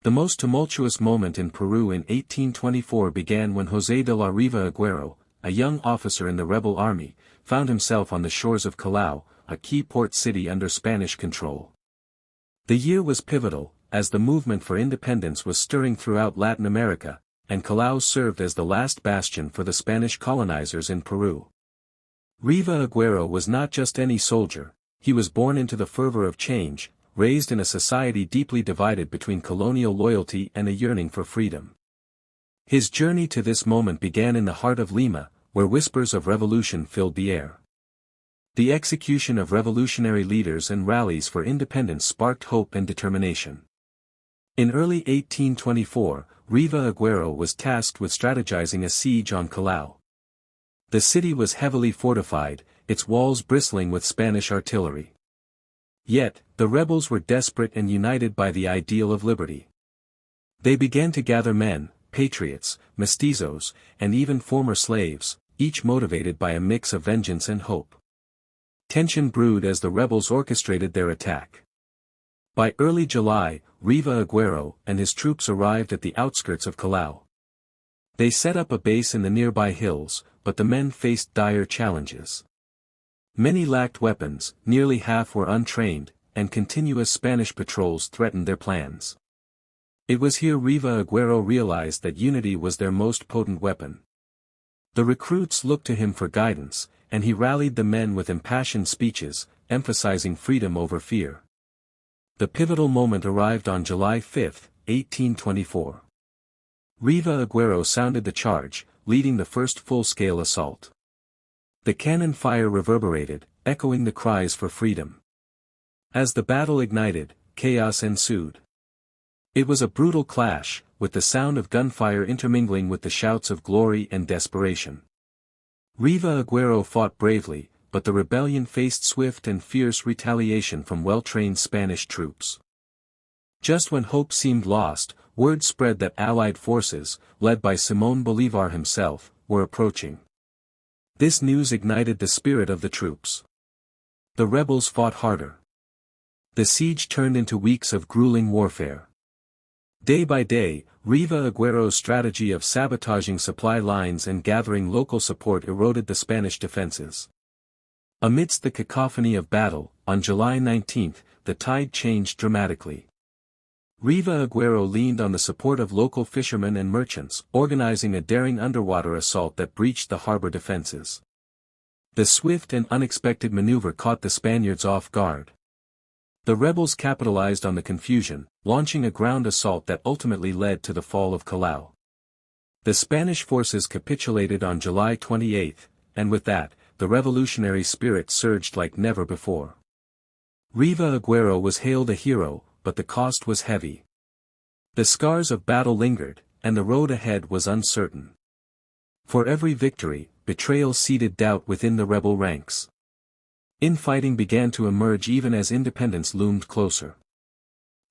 The most tumultuous moment in Peru in 1824 began when José de la Riva Agüero, a young officer in the rebel army, found himself on the shores of Callao, a key port city under Spanish control. The year was pivotal, as the movement for independence was stirring throughout Latin America, and Callao served as the last bastion for the Spanish colonizers in Peru. Riva Agüero was not just any soldier, he was born into the fervor of change, raised in a society deeply divided between colonial loyalty and a yearning for freedom. His journey to this moment began in the heart of Lima, where whispers of revolution filled the air. The execution of revolutionary leaders and rallies for independence sparked hope and determination. In early 1824, Riva Agüero was tasked with strategizing a siege on Callao. The city was heavily fortified, its walls bristling with Spanish artillery. Yet, the rebels were desperate and united by the ideal of liberty. They began to gather men, patriots, mestizos, and even former slaves, each motivated by a mix of vengeance and hope. Tension brewed as the rebels orchestrated their attack. By early July, Riva Agüero and his troops arrived at the outskirts of Callao. They set up a base in the nearby hills, but the men faced dire challenges. Many lacked weapons, nearly half were untrained, and continuous Spanish patrols threatened their plans. It was here Riva Agüero realized that unity was their most potent weapon. The recruits looked to him for guidance, and he rallied the men with impassioned speeches, emphasizing freedom over fear. The pivotal moment arrived on July 5, 1824. Riva Agüero sounded the charge, leading the first full-scale assault. The cannon fire reverberated, echoing the cries for freedom. As the battle ignited, chaos ensued. It was a brutal clash, with the sound of gunfire intermingling with the shouts of glory and desperation. Riva Agüero fought bravely, but the rebellion faced swift and fierce retaliation from well-trained Spanish troops. Just when hope seemed lost, word spread that Allied forces, led by Simón Bolívar himself, were approaching. This news ignited the spirit of the troops. The rebels fought harder. The siege turned into weeks of grueling warfare. Day by day, Riva Agüero's strategy of sabotaging supply lines and gathering local support eroded the Spanish defenses. Amidst the cacophony of battle, on July 19, the tide changed dramatically. Riva Agüero leaned on the support of local fishermen and merchants, organizing a daring underwater assault that breached the harbor defenses. The swift and unexpected maneuver caught the Spaniards off guard. The rebels capitalized on the confusion, launching a ground assault that ultimately led to the fall of Callao. The Spanish forces capitulated on July 28, and with that, the revolutionary spirit surged like never before. Riva Agüero was hailed a hero, but the cost was heavy. The scars of battle lingered, and the road ahead was uncertain. For every victory, betrayal seeded doubt within the rebel ranks. Infighting began to emerge even as independence loomed closer.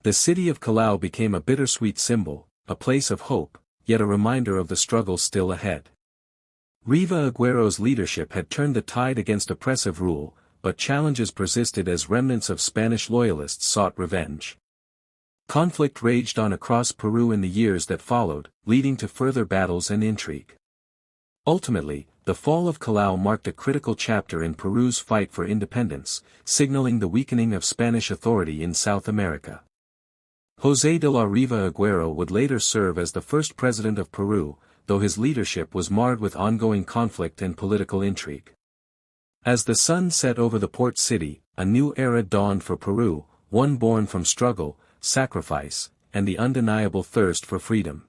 The city of Callao became a bittersweet symbol, a place of hope, yet a reminder of the struggle still ahead. Riva Agüero's leadership had turned the tide against oppressive rule, but challenges persisted as remnants of Spanish loyalists sought revenge. Conflict raged on across Peru in the years that followed, leading to further battles and intrigue. Ultimately, the fall of Callao marked a critical chapter in Peru's fight for independence, signaling the weakening of Spanish authority in South America. José de la Riva Agüero would later serve as the first president of Peru, though his leadership was marred with ongoing conflict and political intrigue. As the sun set over the port city, a new era dawned for Peru, one born from struggle, sacrifice, and the undeniable thirst for freedom.